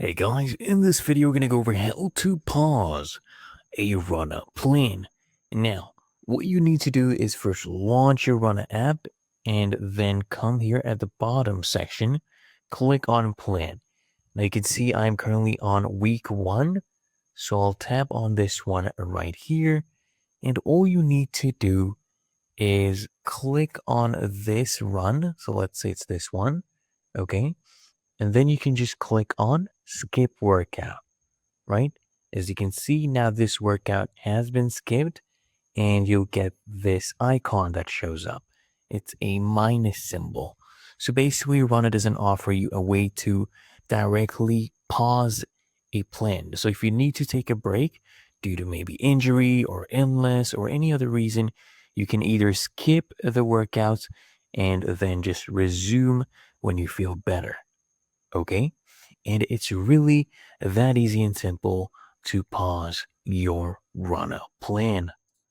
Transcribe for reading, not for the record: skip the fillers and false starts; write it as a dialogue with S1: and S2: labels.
S1: Hey guys, in this video we're going to go over how to pause a Runna plan. Now, what you need to do is first launch your Runna app and then come here at the bottom section, click on plan. Now you can see I'm currently on week 1, so I'll tap on this one right here, and all you need to do is click on this run. So let's say it's this one, okay? And then you can just click on skip workout, right? As you can see now, this workout has been skipped and you'll get this icon that shows up. It's a minus symbol. So basically, Runna doesn't offer you a way to directly pause a plan. So if you need to take a break due to maybe injury or illness or any other reason, you can either skip the workouts and then just resume when you feel better. Okay? And it's really that easy and simple to pause your Runna plan.